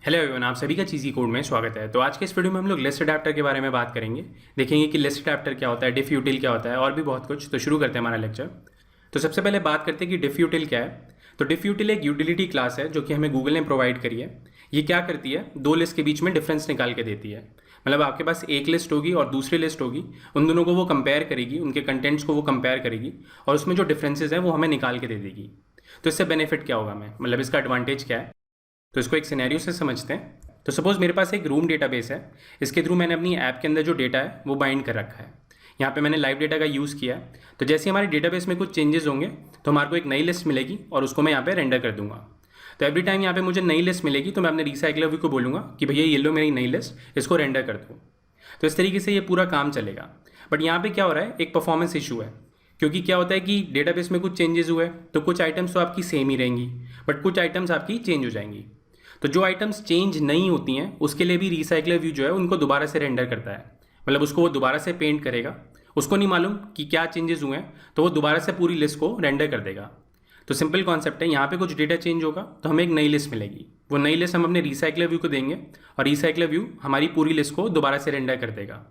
Hello everyone, आप सभी का चीज़ी कोड में स्वागत है। तो आज के इस वीडियो में हम लोग लिस्ट अडैप्टर के बारे में बात करेंगे। देखेंगे कि लिस्ट अडैप्टर क्या होता है, डिफ यूटिल क्या होता है और भी बहुत कुछ। तो शुरू करते हैं हमारा लेक्चर। तो सबसे पहले बात करते हैं कि डिफ यूटिल क्या है। तो डिफ यूटिल एक यूटिलिटी क्लास है जो कि हमें गूगल ने प्रोवाइड करी है। ये क्या करती है, दो लिस्ट के बीच में डिफरेंस निकाल के देती है। मतलब आपके पास एक लिस्ट होगी और दूसरी लिस्ट होगी, उन दोनों को वो कंपेयर करेगी, उनके कंटेंट्स को वो कंपेयर करेगी और उसमें जो डिफरेंसेस हैं वो हमें निकाल के दे देगी। तो इससे बेनिफिट क्या होगा हमें, मतलब इसका एडवांटेज क्या है। तो इसको एक सिनेरियो से समझते हैं। तो सपोज़ मेरे पास एक रूम डेटाबेस है। इसके थ्रू मैंने अपनी ऐप के अंदर जो डेटा है वो बाइंड कर रखा है। यहाँ पे मैंने लाइव डेटा का यूज़ किया है। तो जैसे हमारे डेटाबेस में कुछ चेंजेस होंगे तो हमारे को एक नई लिस्ट मिलेगी और उसको मैं यहाँ पे रेंडर कर दूंगा। तो एवरी टाइम यहाँ पे मुझे नई लिस्ट मिलेगी तो मैं अपने रिसाइकलर व्यू को बोलूँगा कि भैया ये लो मेरी नई लिस्ट, इसको रेंडर कर दो। तो इस तरीके से ये पूरा काम चलेगा। बट यहाँ पे क्या हो रहा है, एक परफॉर्मेंस इशू है। क्योंकि क्या होता है कि डेटाबेस में कुछ चेंजेस हुए तो कुछ आइटम्स तो आपकी सेम ही रहेंगी, बट कुछ आइटम्स आपकी चेंज हो जाएंगी। तो जो आइटम्स चेंज नहीं होती हैं उसके लिए भी रिसाइकलर व्यू जो है उनको दोबारा से रेंडर करता है। मतलब उसको वो दोबारा से पेंट करेगा। उसको नहीं मालूम कि क्या चेंजेस हुए हैं, तो वो दोबारा से पूरी लिस्ट को रेंडर कर देगा। तो सिंपल कॉन्सेप्ट है, यहाँ पे कुछ डेटा चेंज होगा तो हमें एक नई लिस्ट मिलेगी। वो नई लिस्ट हम अपने रिसाइकलर व्यू को देंगे और रिसाइकलर व्यू हमारी पूरी लिस्ट को दोबारा से रेंडर कर देगा।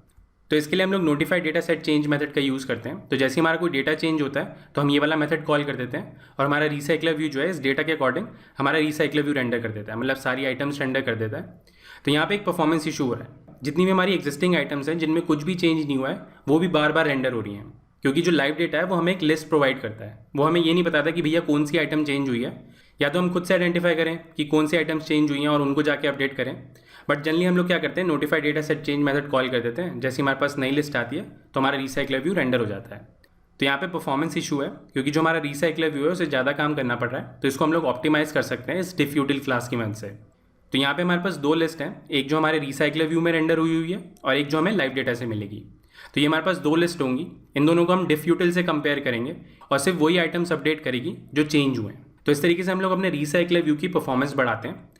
तो इसके लिए हम लोग notified data set change method का यूज़ करते हैं। तो जैसे हमारा कोई डेटा चेंज होता है तो हम ये वाला मेथड कॉल कर देते हैं और हमारा रिसाइकलर व्यू जो है इस डेटा के अकॉर्डिंग हमारा रिसाइकलर व्यू रेंडर कर देता है, मतलब सारी आइटम्स रेंडर कर देता है। तो यहाँ पे एक परफॉर्मेंस इशू हो रहा है। जितनी भी हमारी एग्जिस्टिंग आइटम्स हैं जिनमें कुछ भी चेंज नहीं हुआ है वो भी बार बार रेंडर हो रही हैं। क्योंकि जो लाइव डेटा है वो हमें एक लिस्ट प्रोवाइड करता है। वो हमें ये नहीं बताता कि भैया कौन सी आइटम चेंज हुई है, या तो हम खुद से आइडेंटिफाई करें कि कौन सी आइटम्स चेंज हुई हैं और उनको जाके अपडेट करें। बट जनरली हम लोग क्या करते हैं, notified data set change method call कर देते हैं। जैसे हमारे पास नई लिस्ट आती है तो हमारा रिसाइकलर व्यू रेंडर हो जाता है। तो यहाँ पे परफॉर्मेंस इशू है क्योंकि जो हमारा रिसाइकलर व्यू है उसे ज़्यादा काम करना पड़ रहा है। तो इसको हम लोग ऑप्टिमाइज कर सकते हैं इस डिफ यूटिल क्लास की मदद से। तो यहाँ पे हमारे पास दो लिस्ट हैं, एक जो हमारे रिसाइकलर व्यू में रेंडर हुई है और एक जो हमें लाइव डेटा से मिलेगी। तो ये हमारे पास दो लिस्ट होंगी, इन दोनों को हम डिफ यूटिल से कंपेयर करेंगे और सिर्फ वही आइटम्स अपडेट करेगी जो चेंज हुए हैं। तो इस तरीके से हम लोग अपने रिसाइकलर व्यू की परफॉर्मेंस बढ़ाते हैं।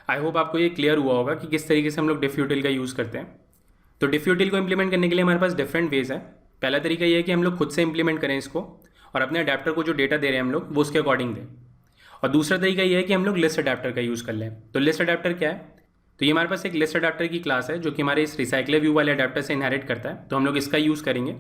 आई होप आपको ये क्लियर हुआ होगा कि किस तरीके से हम लोग डिफ यूटिल का यूज़ करते हैं। तो डिफ यूटिल को इंप्लीमेंट करने के लिए हमारे पास डिफरेंट वेज है। पहला तरीका ये है कि हम लोग खुद से इंप्लीमेंट करें इसको और अपने अडेप्टर को जो डेटा दे रहे हैं हम लोग वो उसके अकॉर्डिंग दें। और दूसरा तरीका ये है कि हम लोग लिस्ट अडेप्टर का यूज़ कर लें। तो लिस्ट अडेप्टर क्या है, तो ये हमारे पास एक लिस्ट अडेप्टर की क्लास है जो कि हमारे इस रिसाइकलर व्यू वाले अडेप्टर से इनहेरिट करता है। तो हम लोग इसका यूज़ करेंगे।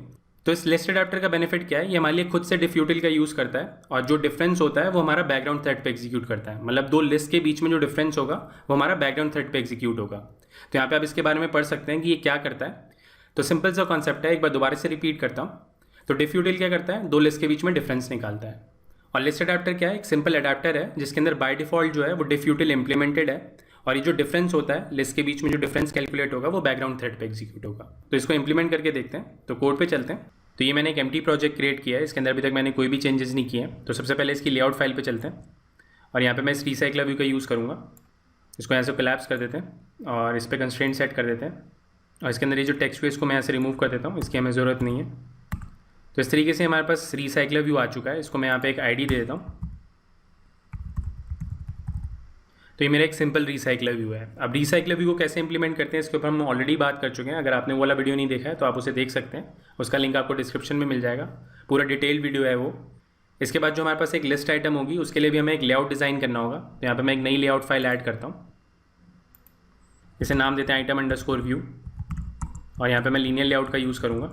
तो इस लिस्ट अडेप्टर का बेनिफिट क्या है, ये हमारे लिए खुद से डिफ यूटिल का यूज़ करता है और जो डिफरेंस होता है वो हमारा बैकग्राउंड थ्रेड पे एग्जीक्यूट करता है। मतलब दो लिस्ट के बीच में जो डिफरेंस होगा वो हमारा बैकग्राउंड थ्रेड पे एग्जीक्यूट होगा। तो यहाँ पे आप इसके बारे में पढ़ सकते हैं कि ये क्या करता है। तो सिंपल सा कॉन्सेप्ट है, एक बार दोबारा से रिपीट करता हूँ। तो डिफ यूटिल क्या करता है, दो लिस्ट के बीच में डिफरेंस निकालता है। और लिस्ट अडेप्टर क्या है, एक सिंपल अडेप्टर है जिसके अंदर बाय डिफॉल्ट जो है वो डिफ यूटिल इंप्लीमेंटेड है। और ये जो डिफरेंस होता है लिस्ट के बीच में जो डिफरेंस कैलकुलेट होगा वो बैकग्राउंड थ्रेड पे एग्जीक्यूट होगा। तो इसको इंप्लीमेंट करके देखते हैं। तो कोड पे चलते हैं। तो ये मैंने एक एम्प्टी प्रोजेक्ट क्रिएट किया है, इसके अंदर अभी तक मैंने कोई भी चेंजेस नहीं किए हैं। तो सबसे पहले इसकी लेआउट फाइल पे चलते हैं और यहाँ पे मैं इस रिसाइकलर व्यू का यूज़ करूँगा। इसको यहाँ से कोलैप्स कर देते हैं और इस पर कंस्ट्रेंट सेट कर देते हैं और इसके अंदर ये जो टेक्स्ट है इसको मैं यहाँ से रिमूव कर देता हूँ, इसकी हमें ज़रूरत नहीं है। तो इस तरीके से हमारे पास रिसाइकलर व्यू आ चुका है। इसको मैं यहाँ पर एक ID दे देता हूँ। तो ये मेरा एक सिंपल रिसाइकलर व्यू है। अब रिसाइकलर व्यू को कैसे इंप्लीमेंट करते हैं इसके ऊपर हम ऑलरेडी बात कर चुके हैं। अगर आपने वो वाला वीडियो नहीं देखा है तो आप उसे देख सकते हैं, उसका लिंक आपको डिस्क्रिप्शन में मिल जाएगा। पूरा डिटेल वीडियो है वो। इसके बाद जो हमारे पास एक लिस्ट आइटम होगी उसके लिए भी हमें एक लेआउट डिज़ाइन करना होगा। तो यहाँ पर मैं एक नई लेआउट फाइल ऐड करता हूँ, इसे नाम देते हैं item_view और यहाँ पर मैं लीनियर लेआउट का यूज़ करूँगा।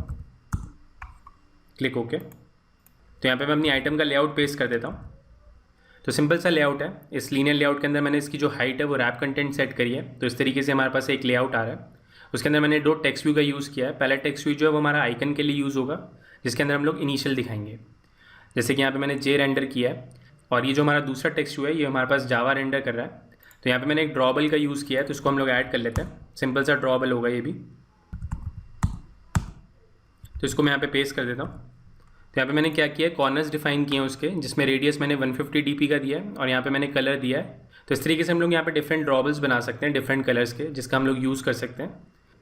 Click okay. तो यहाँ पर मैं अपनी आइटम का लेआउट पेस्ट कर देता हूँ। तो सिंपल सा लेआउट है। इस लीनियर लेआउट के अंदर मैंने इसकी जो हाइट है वो रैप कंटेंट सेट करी है। तो इस तरीके से हमारे पास एक लेआउट आ रहा है। उसके अंदर मैंने दो टेक्स्ट व्यू का यूज़ किया है। पहला टेक्स्ट व्यू जो है वो हमारा आइकन के लिए यूज़ होगा, जिसके अंदर हम लोग इनिशियल दिखाएंगे। जैसे कि यहाँ पे मैंने जे रेंडर किया है और ये जो हमारा दूसरा टेक्स्ट व्यू है ये हमारे पास जावा रेंडर कर रहा है। तो यहाँ पर मैंने एक ड्रॉबल का यूज़ किया है, तो इसको हम लोग ऐड कर लेते हैं। सिंपल सा ड्रॉबल होगा ये भी। तो इसको मैं यहाँ पर पेस्ट कर देता हूँ। तो यहाँ पे मैंने क्या किया है, कॉर्नर्स डिफाइन किए हैं उसके, जिसमें रेडियस मैंने 150 dp का दिया है और यहाँ पे मैंने कलर दिया है। तो इस तरीके से हम लोग यहाँ पे डिफरेंट ड्रॉबल्स बना सकते हैं डिफरेंट कलर्स के, जिसका हम लोग यूज़ कर सकते हैं।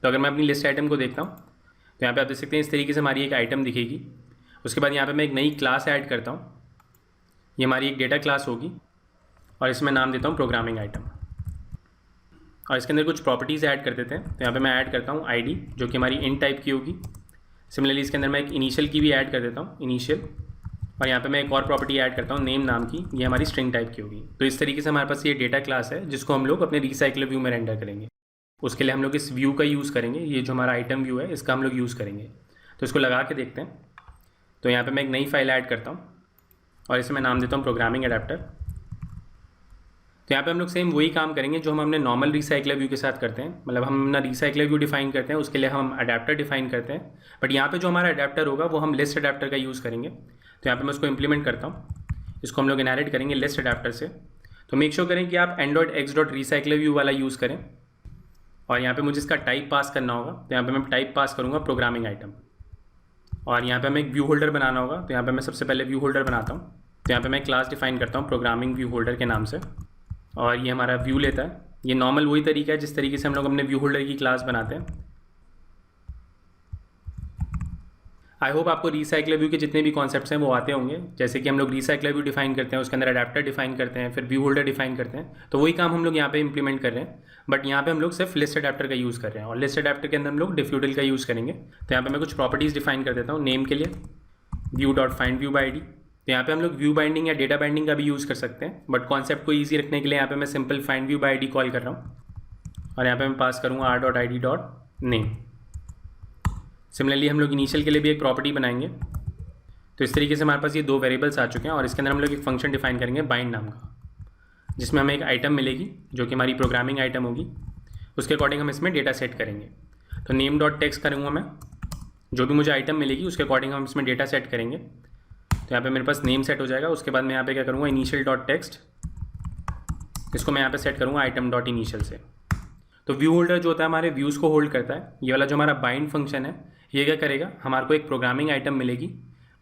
तो अगर मैं अपनी लिस्ट आइटम को देखता हूँ तो यहाँ पे आप देख सकते हैं इस तरीके से हमारी एक आइटम दिखेगी। उसके बाद यहाँ पर मैं एक नई क्लास ऐड करता हूँ। ये हमारी एक डेटा क्लास होगी और इसमें नाम देता हूँ प्रोग्रामिंग आइटम और इसके अंदर कुछ प्रॉपर्टीज़ ऐड कर देते हैं। तो यहाँ पर मैं ऐड करता हूँ ID जो कि हमारी इन टाइप की होगी। सिमिलरली इसके अंदर मैं एक इनिशियल की भी ऐड कर देता हूँ, इनिशियल। और यहाँ पे मैं एक और प्रॉपर्टी ऐड करता हूँ नेम नाम की, ये हमारी स्ट्रिंग टाइप की होगी। तो इस तरीके से हमारे पास ये डेटा क्लास है जिसको हम लोग अपने रिसाइकलर व्यू में रेंडर करेंगे। उसके लिए हम लोग इस व्यू का यूज़ करेंगे, ये जो हमारा आइटम व्यू है इसका हम लोग यूज़ करेंगे। तो इसको लगा के देखते हैं। तो यहाँ पे मैं एक नई फाइल ऐड करता हूँ और इसे मैं नाम देता हूँ प्रोग्रामिंग एडाप्टर। तो यहाँ पे हम लोग सेम वही काम करेंगे जो हम हमने नॉर्मल रिसाइकलर व्यू के साथ करते हैं। मतलब हम ना रिसाइकलर व्यू डिफाइन करते हैं, उसके लिए हम अडेप्टर डिफाइन करते हैं। बट यहाँ पे जो हमारा अडेप्टर होगा वो हम लिस्ट अडेप्टर का यूज़ करेंगे। तो यहाँ पे मैं उसको इंप्लीमेंट करता हूँ। इसको हम लोग इनहेरिट करेंगे लिस्ट अडेप्टर से। तो मेक श्योर करें कि आप n.x.recycler व्यू वाला यूज़ करें। और यहाँ पे मुझे इसका टाइप पास करना होगा। तो यहाँ पे मैं टाइप पास करूँगा प्रोग्रामिंग आइटम। और यहाँ पे हमें एक व्यू होल्डर बनाना होगा। तो यहाँ पे मैं सबसे पहले व्यू होल्डर बनाता हूँ। तो यहाँ पे मैं क्लास डिफाइन करता हूँ प्रोग्रामिंग व्यू होल्डर के नाम से। और ये हमारा व्यू लेता है। ये नॉर्मल वही तरीका है जिस तरीके से हम लोग अपने व्यू होल्डर की क्लास बनाते हैं। आई होप आपको रिसाइकलर व्यू के जितने भी कॉन्सेप्ट्स हैं वो आते होंगे। जैसे कि हम लोग रिसाइकलर व्यू डिफाइन करते हैं, उसके अंदर अडेप्टर डिफाइन करते हैं, फिर व्यू होल्डर डिफाइन करते हैं। तो वही काम हम लोग यहाँ पे इंप्लीमेंट कर रहे हैं। बट यहाँ पे हम लोग सिर्फ लिस्ट अडेप्टर का यूज़ कर रहे हैं और लिस्ट अडेप्टर के अंदर हम लोग डिफ्यूटल का यूज़ करेंगे। तो यहाँ पे मैं कुछ प्रॉपर्टीज़ डिफाइन कर देता हूँ नेम के लिए, view.findViewById। तो यहाँ पे हम लोग व्यू बाइंडिंग या डेटा बाइंडिंग का भी यूज़ कर सकते हैं। बट कॉन्सेप्ट को ईजी रखने के लिए यहाँ पे मैं सिंपल findViewById कॉल कर रहा हूँ। और यहाँ पे मैं पास करूँगा r.id.name। सिमिलरली हम लोग इनिशियल के लिए भी एक प्रॉपर्टी बनाएंगे। तो इस तरीके से हमारे पास ये दो वेरिएबल्स आ चुके हैं और इसके अंदर हम लोग एक फंक्शन डिफाइन करेंगे बाइंड नाम का, जिसमें हमें एक आइटम मिलेगी जो कि हमारी प्रोग्रामिंग आइटम होगी। उसके अकॉर्डिंग हम इसमें डेटा सेट करेंगे। तो name.text करूँगा मैं, जो भी मुझे आइटम मिलेगी उसके अकॉर्डिंग हम इसमें डेटा सेट करेंगे। तो यहाँ पे मेरे पास नेम सेट हो जाएगा। उसके बाद मैं यहाँ पे क्या करूँगा initial.text, इसको मैं यहाँ पे सेट करूँगा item.initial से। तो व्यू होल्डर जो होता है हमारे व्यूज़ को होल्ड करता है। ये वाला जो हमारा बाइंड फंक्शन है ये क्या करेगा, हमारे को एक प्रोग्रामिंग आइटम मिलेगी,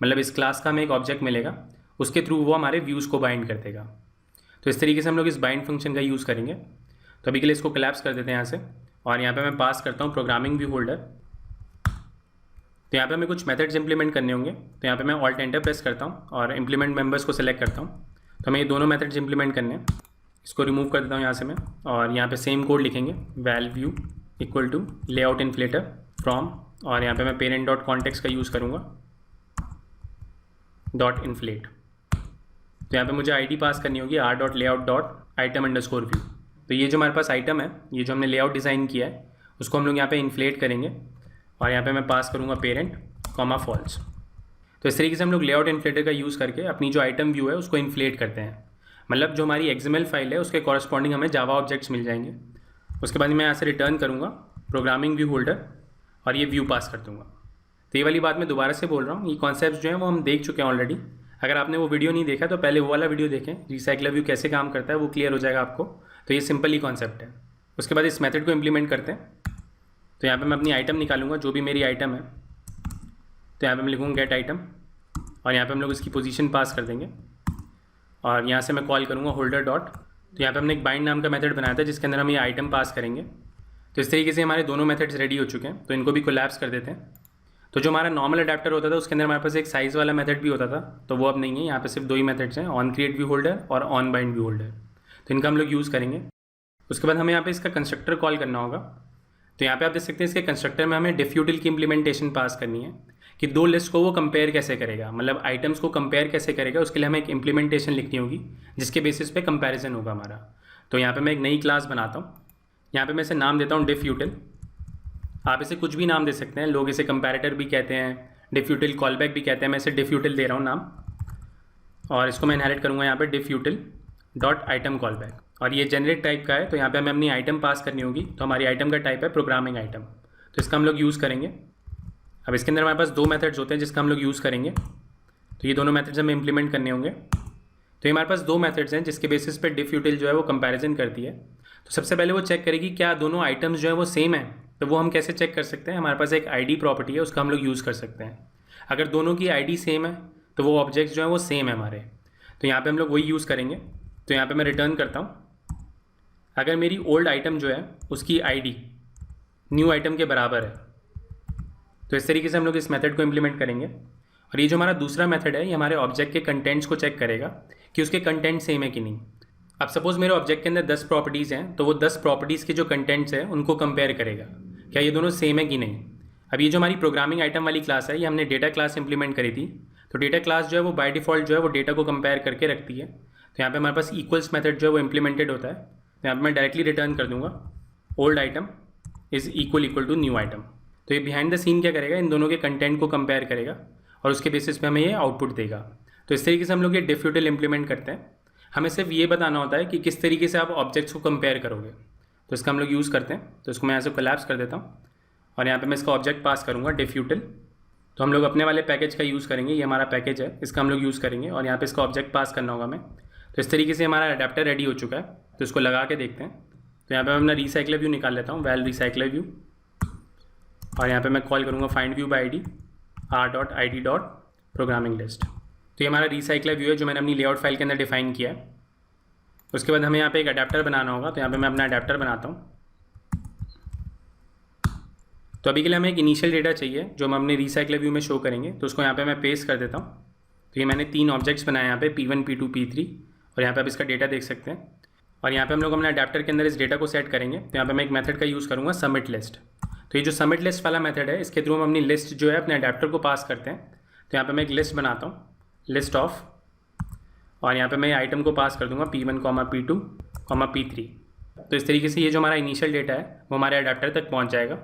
मतलब इस क्लास का हमें एक ऑब्जेक्ट मिलेगा, उसके थ्रू वो हमारे व्यूज़ को बाइंड कर देगा। तो इस तरीके से हम लोग इस बाइंड फंक्शन का यूज़ करेंगे। तो अभी के लिए इसको कोलैप्स कर देते हैं यहाँ से। और यहाँ पे मैं पास करता हूँ प्रोग्रामिंग व्यू होल्डर। तो यहाँ पे हमें कुछ मेथड्स इंप्लीमेंट करने होंगे। तो यहाँ पे मैं ऑल्ट एंटर प्रेस करता हूँ और इंप्लीमेंट मेंबर्स को सेलेक्ट करता हूँ। तो हमें ये दोनों मेथड्स इंप्लीमेंट करने हैं। इसको रिमूव कर देता हूँ यहाँ से मैं। और यहाँ पे सेम कोड लिखेंगे, val view equal to layout inflater from, और यहाँ पे मैं पेरेंट डॉट कॉन्टेक्स्ट का यूज़ करूँगा डॉट इन्फ्लेट। तो यहाँ पे मुझे आईडी पास करनी होगी r.layout.item_view। तो ये जो हमारे पास आइटम है, ये जो हमने लेआउट डिज़ाइन किया है, उसको हम लोग यहाँ पे इन्फ्लेट करेंगे। और यहाँ पे मैं पास करूँगा पेरेंट कॉमा फॉल्स। तो इस तरीके से हम लोग लेआउट इन्फ्लेटर का यूज़ करके अपनी जो आइटम व्यू है उसको इन्फ्लेट करते हैं। मतलब जो हमारी XML फाइल है उसके कॉरस्पॉन्डिंग हमें जावा ऑब्जेक्ट्स मिल जाएंगे। उसके बाद मैं यहाँ से रिटर्न करूँगा प्रोग्रामिंग व्यू होल्डर और ये व्यू पास कर दूँगा। तो ये वाली बात मैं दोबारा से बोल रहा हूँ, ये कॉन्सेप्ट जो है वो हम देख चुके हैं ऑलरेडी। अगर आपने वो वीडियो नहीं देखा तो पहले वो वाला वीडियो देखें, रिसाइकलर व्यू कैसे काम करता है वो क्लियर हो जाएगा आपको। तो ये सिंपल ही कॉन्सेप्ट है। उसके बाद इस मेथड को इम्प्लीमेंट करते हैं। तो यहाँ पे मैं अपनी आइटम निकालूंगा, जो भी मेरी आइटम है। तो यहाँ पे मैं लिखूँगा गेट आइटम और यहाँ पे हम लोग इसकी पोजीशन पास कर देंगे। और यहाँ से मैं कॉल करूँगा होल्डर डॉट। तो यहाँ पे हमने एक बाइंड नाम का मेथड बनाया था जिसके अंदर हम ये आइटम पास करेंगे। तो इस तरीके से हमारे दोनों मेथड्स रेडी हो चुके हैं। तो इनको भी कोलैप्स कर देते हैं। तो जो हमारा नॉर्मल अडेप्टर होता था उसके अंदर हमारे पास एक साइज़ वाला मेथड भी होता था, तो वो अब नहीं है। यहाँ पे सिर्फ दो ही मेथड्स हैं, ऑन क्रिएट व्यू होल्डर और ऑन बाइंड व्यू होल्डर। तो इनका हम लोग यूज़ करेंगे। उसके बाद हमें यहाँ पे इसका कंस्ट्रक्टर कॉल करना होगा। तो यहाँ पे आप देख सकते हैं इसके कंस्ट्रक्टर में हमें डिफ्यूटल की इंप्लीमेंटेशन पास करनी है कि दो लिस्ट को वो कंपेयर कैसे करेगा, मतलब आइटम्स को कंपेयर कैसे करेगा। उसके लिए हमें एक इंप्लीमेंटेशन लिखनी होगी जिसके बेसिस पे कंपैरिजन होगा हमारा। तो यहाँ पे मैं एक नई क्लास बनाता हूँ। यहाँ पे मैं इसे नाम देता हूँ डिफ्यूटल। आप इसे कुछ भी नाम दे सकते हैं, लोग इसे कंपैरेटर भी कहते हैं, डिफ्यूटल कॉलबैक भी कहते हैं। मैं इसे डिफ्यूटल दे रहा हूँ नाम। और इसको मैं इनहेरिट करूँगा यहाँ पे डिफ्यूटल डॉट आइटम कॉलबैक। और ये जनरेट टाइप का है, तो यहाँ पे हमें अपनी आइटम पास करनी होगी। तो हमारी आइटम का टाइप है प्रोग्रामिंग आइटम, तो इसका हम लोग यूज़ करेंगे। अब इसके अंदर हमारे पास दो मेथड्स होते हैं जिसका हम लोग यूज़ करेंगे। तो ये दोनों मेथड्स हमें इंप्लीमेंट करने होंगे। तो ये हमारे पास दो मेथड्स हैं जिसके बेसिस पे डिफ्यूटल जो है वो कंपैरिजन करती है। तो सबसे पहले वो चेक करेगी क्या दोनों आइटम्स जो है वो सेम है। तो वो हम कैसे चेक कर सकते हैं, हमारे पास एक आईडी प्रॉपर्टी है, उसका हम लोग यूज़ कर सकते हैं। अगर दोनों की आईडी सेम है तो वो ऑब्जेक्ट्स जो है वो सेम है हमारे। तो यहाँ पे हम लोग वही यूज़ करेंगे। तो यहाँ पे मैं रिटर्न करता हूँ अगर मेरी ओल्ड आइटम जो है उसकी आईडी न्यू आइटम के बराबर है। तो इस तरीके से हम लोग इस मेथड को इम्प्लीमेंट करेंगे। और ये जो हमारा दूसरा मेथड है ये हमारे ऑब्जेक्ट के कंटेंट्स को चेक करेगा कि उसके कंटेंट सेम है कि नहीं। अब सपोज़ मेरे ऑब्जेक्ट के अंदर 10 प्रॉपर्टीज़ हैं, तो वो 10 प्रॉपर्टीज़ के जो कंटेंट्स हैं उनको कंपेयर करेगा क्या ये दोनों सेम है कि नहीं। अब ये जो हमारी प्रोग्रामिंग आइटम वाली क्लास है ये हमने डेटा क्लास इंप्लीमेंट करी थी। तो डेटा क्लास जो है वो बाय डिफ़ॉल्ट जो है वो डेटा को कंपेयर करके रखती है। तो यहाँ पे हमारे पास इक्वल्स मेथड जो है वो इम्प्लीमेंटेड होता है। तो यहाँ पे मैं डायरेक्टली रिटर्न कर दूंगा old item is equal to new item. तो ये बिहाइंड द सीन क्या करेगा, इन दोनों के कंटेंट को कंपेयर करेगा और उसके बेसिस पे हमें ये आउटपुट देगा। तो इस तरीके से हम लोग ये डिफ यूटिल इम्प्लीमेंट करते हैं। हमें सिर्फ ये बताना होता है कि किस तरीके से आप ऑब्जेक्ट्स को कंपेयर करोगे। तो इसका हम लोग यूज़ करते हैं। तो इसको मैं यहाँ से कोलैप्स कर देता हूँ और यहाँ पे मैं इसका ऑब्जेक्ट पास करूँगा डिफ यूटिल। तो हम लोग अपने वाले पैकेज का यूज़ करेंगे, ये हमारा पैकेज है, इसका हम लोग यूज़ करेंगे और यहाँ पे इसका ऑब्जेक्ट पास करना होगा हमें। तो इस तरीके से हमारा अडेप्टर रेडी हो चुका है। तो इसको लगा के देखते हैं। तो यहाँ पे मैं अपना रिसाइकलर व्यू निकाल लेता हूँ, वैल रिसाइकलर व्यू, और यहाँ पे मैं कॉल करूँगा find view by id r.id.programming list। तो ये हमारा रिसाइकलर व्यू है जो मैंने अपनी लेआउट फाइल के अंदर डिफाइन किया है। उसके बाद हमें यहाँ पे एक अडेप्टर बनाना होगा। तो यहाँ पे मैं अपना अडेप्टर बनाता हूँ। तो अभी के लिए हमें एक इनिशियल डेटा चाहिए जो हम अपने रिसाइकलर व्यू में शो करेंगे। तो उसको यहाँ पे मैं पेस्ट कर देता हूँ। तो ये मैंने 3 ऑब्जेक्ट्स बनाए यहाँ पे P1, P2, P3 और यहाँ पे आप इसका डेटा देख सकते हैं। और यहाँ पे हम लोग अपने अडेप्टर के अंदर इस डेटा को सेट करेंगे। तो यहाँ पे मैं एक मेथड का यूज़ करूँगा सबमिट लिस्ट। तो ये जो सबमिट लिस्ट वाला मेथड है, इसके थ्रू हम अपनी लिस्ट जो है अपने अडेप्टर को पास करते हैं। तो यहाँ पे मैं एक लिस्ट बनाता हूँ, लिस्ट ऑफ, और यहाँ पे मैं आइटम को पास कर दूँगा P1, P2, P3। तो इस तरीके से ये जो हमारा इनिशियल डेटा है वो हमारे अडेप्टर तक पहुँच जाएगा।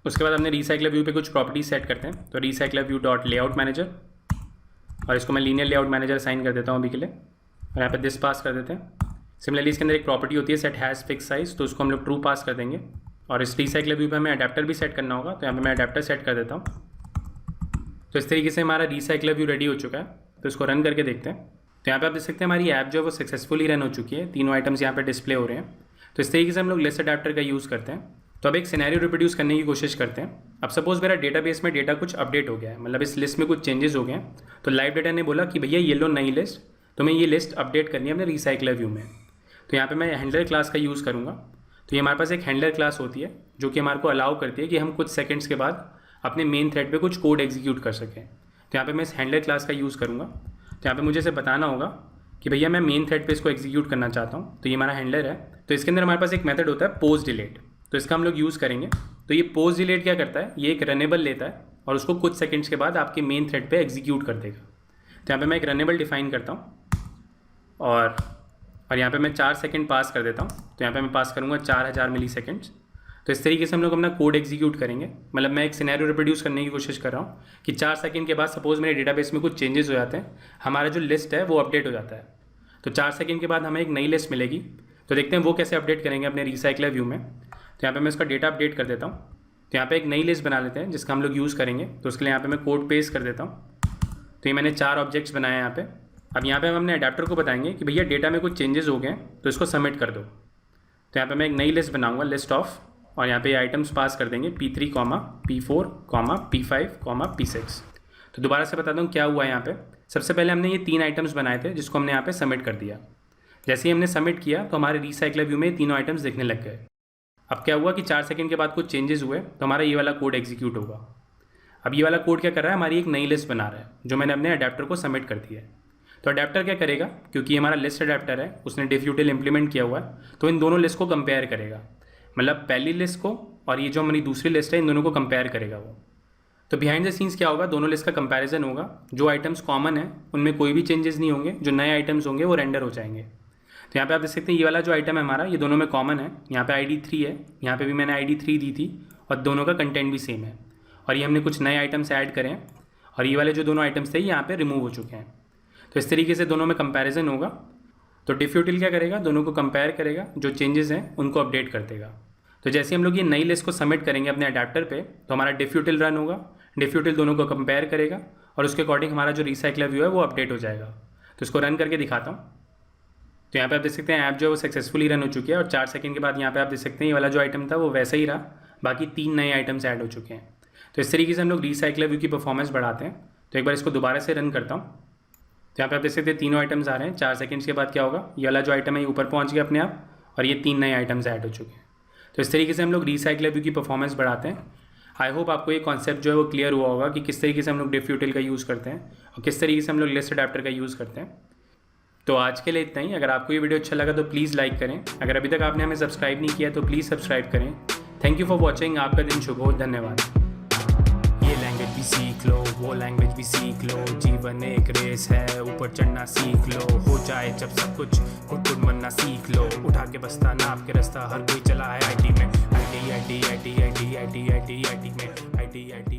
उसके बाद हमने रिसाइकलर व्यू पे कुछ प्रॉपर्टीज सेट करते हैं। तो recycler view dot layout manager, और इसको मैं लीनियर लेआउट मैनेजर असाइन कर देता हूँ अभी के लिए, और यहाँ पे दिस पास कर देते हैं। सिमिलरली इसके अंदर एक प्रॉपर्टी होती है सेट हैज़ फिक्स साइज, तो उसको हम लोग ट्रू पास कर देंगे। और इस रिसाइकलर व्यू पे हमें अडेप्टर भी सेट करना होगा। तो यहाँ पे मैं अडेप्टर सेट कर देता हूँ। तो इस तरीके से हमारा रिसाइकलर व्यू रेडी हो चुका है। तो इसको रन करके देखते हैं। तो यहाँ पे आप देख सकते हैं हमारी ऐप जो है वो सक्सेसफुली रन हो चुकी है। तीनों आइटम्स यहाँ पे डिस्प्ले हो रहे हैं। तो इस तरीके से हम लोग लिस्ट अडेप्टर का यूज़ करते हैं। तो अब एक सिनेरियो रिप्रोड्यूस करने की कोशिश करते हैं। अब सपोज मेरा डेटाबेस में डेटा कुछ अपडेट हो गया है, मतलब इस लिस्ट में कुछ चेंजेस हो गए हैं। तो लाइव डेटा ने बोला कि भैया ये लो नई लिस्ट, तो मैं ये लिस्ट अपडेट करनी है अपने रिसाइकलर व्यू में। तो यहाँ पे मैं हैंडलर क्लास का यूज़ करूँगा। तो ये हमारे पास एक हैंडलर क्लास होती है जो कि हमारे को अलाउ करती है कि हम कुछ सेकंड्स के बाद अपने मेन थ्रेड पे कुछ कोड एग्जीक्यूट कर सकें। तो यहाँ पे मैं इस हैंडलर क्लास का यूज़ करूँगा। तो यहाँ पे मुझे इसे बताना होगा कि भैया मैं मेन थ्रेड पे इसको एग्जीक्यूट करना चाहता हूँ। तो ये हमारा हैंडलर है। तो इसके अंदर हमारे पास एक मेथड होता है पोस्ट डिलीट। तो इसका हम लोग यूज़ करेंगे। तो ये पोस्ट डिलीट क्या करता है, ये एक रनेबल लेता है और उसको कुछ सेकंड्स के बाद आपके मेन थ्रेड पे एग्जीक्यूट कर देगा। तो यहाँ पे मैं एक रनेबल डिफाइन करता हूँ और यहाँ पे मैं 4 सेकंड पास कर देता हूँ। तो यहाँ पे मैं पास करूँगा 4000 मिली सेकेंड्स। तो इस तरीके से हम लोग अपना कोड एग्जीक्यूट करेंगे। मतलब मैं एक सिनेरियो रिप्रोड्यूस करने की कोशिश कर रहा हूँ कि 4 सेकंड के बाद सपोज मेरे डेटाबेस में कुछ चेंजेस हो जाते हैं, हमारा जो लिस्ट है वो अपडेट हो जाता है। तो 4 सेकंड के बाद हमें एक नई लिस्ट मिलेगी। तो देखते हैं वो कैसे अपडेट करेंगे अपने रिसाइकलर व्यू में। तो यहाँ पे मैं इसका डेटा अपडेट कर देता हूँ। तो यहाँ पे एक नई लिस्ट बना लेते हैं जिसका हम लोग यूज़ करेंगे। तो उसके लिए यहाँ पे मैं कोड पेस्ट कर देता हूँ। तो ये मैंने 4 ऑब्जेक्ट्स बनाए हैं यहाँ पे। अब यहाँ पे हम अपने अडेप्टर को बताएंगे कि भैया डेटा में कुछ चेंजेस हो गए हैं तो इसको सबमिट कर दो। तो यहाँ पे मैं एक नई लिस्ट बनाऊँगा, लिस्ट ऑफ, और यहाँ पे आइटम्स पास कर देंगे P3, P4, P5, P6। तो दोबारा से बताता हूँ क्या हुआ है यहाँ पे। सबसे पहले हमने ये 3 आइटम्स बनाए थे जिसको हमने यहाँ पे सबमिट कर दिया। जैसे ही हमने सबमिट किया तो हमारे रिसाइकलर व्यू में ये तीनों आइटम्स दिखने लग गए। अब क्या हुआ कि 4 सेकंड के बाद कुछ चेंजेस हुए तो हमारा ये वाला कोड एग्जीक्यूट होगा। अब ये वाला कोड क्या कर रहा है, हमारी एक नई लिस्ट बना रहा है जो मैंने अपने अडेप्टर को सबमिट कर दिया है। तो अडेप्टर क्या करेगा, क्योंकि ये हमारा लिस्ट अडेप्टर है, उसने डिफ यूटिल इंप्लीमेंट किया हुआ है, तो इन दोनों लिस्ट को कंपेयर करेगा। मतलब पहली लिस्ट को और ये जो हमारी दूसरी लिस्ट है इन दोनों को कंपेयर करेगा वो। तो बिहाइंड द सीन्स क्या होगा, दोनों लिस्ट का कंपैरिजन होगा। जो आइटम्स कॉमन है उनमें कोई भी चेंजेस नहीं होंगे, जो नए आइटम्स होंगे वो रेंडर हो जाएंगे। तो यहाँ पे आप देख सकते हैं ये वाला जो आइटम है हमारा, ये दोनों में कॉमन है। यहाँ पे ID 3 है, यहाँ पे भी मैंने ID 3 दी थी और दोनों का कंटेंट भी सेम है। और ये हमने कुछ नए आइटम्स ऐड करें हैं और ये वाले जो दोनों आइटम्स थे यहाँ पे रिमूव हो चुके हैं। तो इस तरीके से दोनों में कंपैरिजन होगा। तो डिफ यूटिल क्या करेगा, दोनों को कंपेयर करेगा, जो चेंजेस हैं उनको अपडेट कर देगा। तो जैसे हम लोग ये नई लिस्ट को सबमिट करेंगे अपने अडेप्टर पे तो हमारा डिफ यूटिल रन होगा। डिफ यूटिल दोनों को कंपेयर करेगा और उसके अकॉर्डिंग हमारा जो रिसाइकलर व्यू है वो अपडेट हो जाएगा। तो इसको रन करके दिखाता हूँ। तो यहाँ पे आप देख सकते हैं ऐप जो है वो सक्सेसफुली रन हो चुकी है और 4 सेकंड के बाद यहाँ पे आप देख सकते हैं ये वाला जो आइटम था वो वैसा ही रहा, बाकी 3 नए आइटम्स ऐड हो चुके हैं। तो इस तरीके से हम लोग रिसाइकलर व्यू की परफॉर्मेंस बढ़ाते हैं। तो एक बार इसको दोबारा से रन करता हूँ। तो यहाँ पे आप देख सकते हैं तीनों आइटम्स आ रहे हैं। 4 सेकंड्स के बाद क्या होगा, ये वाला जो आइटम है ये ऊपर पहुँच गया अपने आप और ये 3 नए आइटम्स ऐड हो चुके हैं। तो इस तरीके से हम लोग रिसाइकलर व्यू की परफॉर्मेंस बढ़ाते हैं। आई होप आपको ये कॉन्सेप्ट जो है वो क्लियर हुआ होगा कि किस तरीके से हम लोग डिफ यूटिल का यूज़ करते हैं और किस तरीके से हम लोग लिस्ट अडेप्टर का यूज़ करते हैं। तो आज के लिए इतना ही। अगर आपको ये वीडियो अच्छा लगा तो प्लीज़ लाइक करें। अगर अभी तक आपने हमें सब्सक्राइब नहीं किया तो प्लीज़ सब्सक्राइब करें। Thank you for watching. आपका दिन शुभ हो। धन्यवाद। ये लैंग्वेज भी सीख लो, वो लैंग्वेज भी सीख लो। जीवन एक रेस है, ऊपर चढ़ना सीख लो। हो जाए जब सब कुछ खुद खुद मनना सीख लो। उठा के बस्ता नाप के रास्ता, हर कोई चला है आईटी में। IT IT IT IT IT IT IT में आईटी आईटी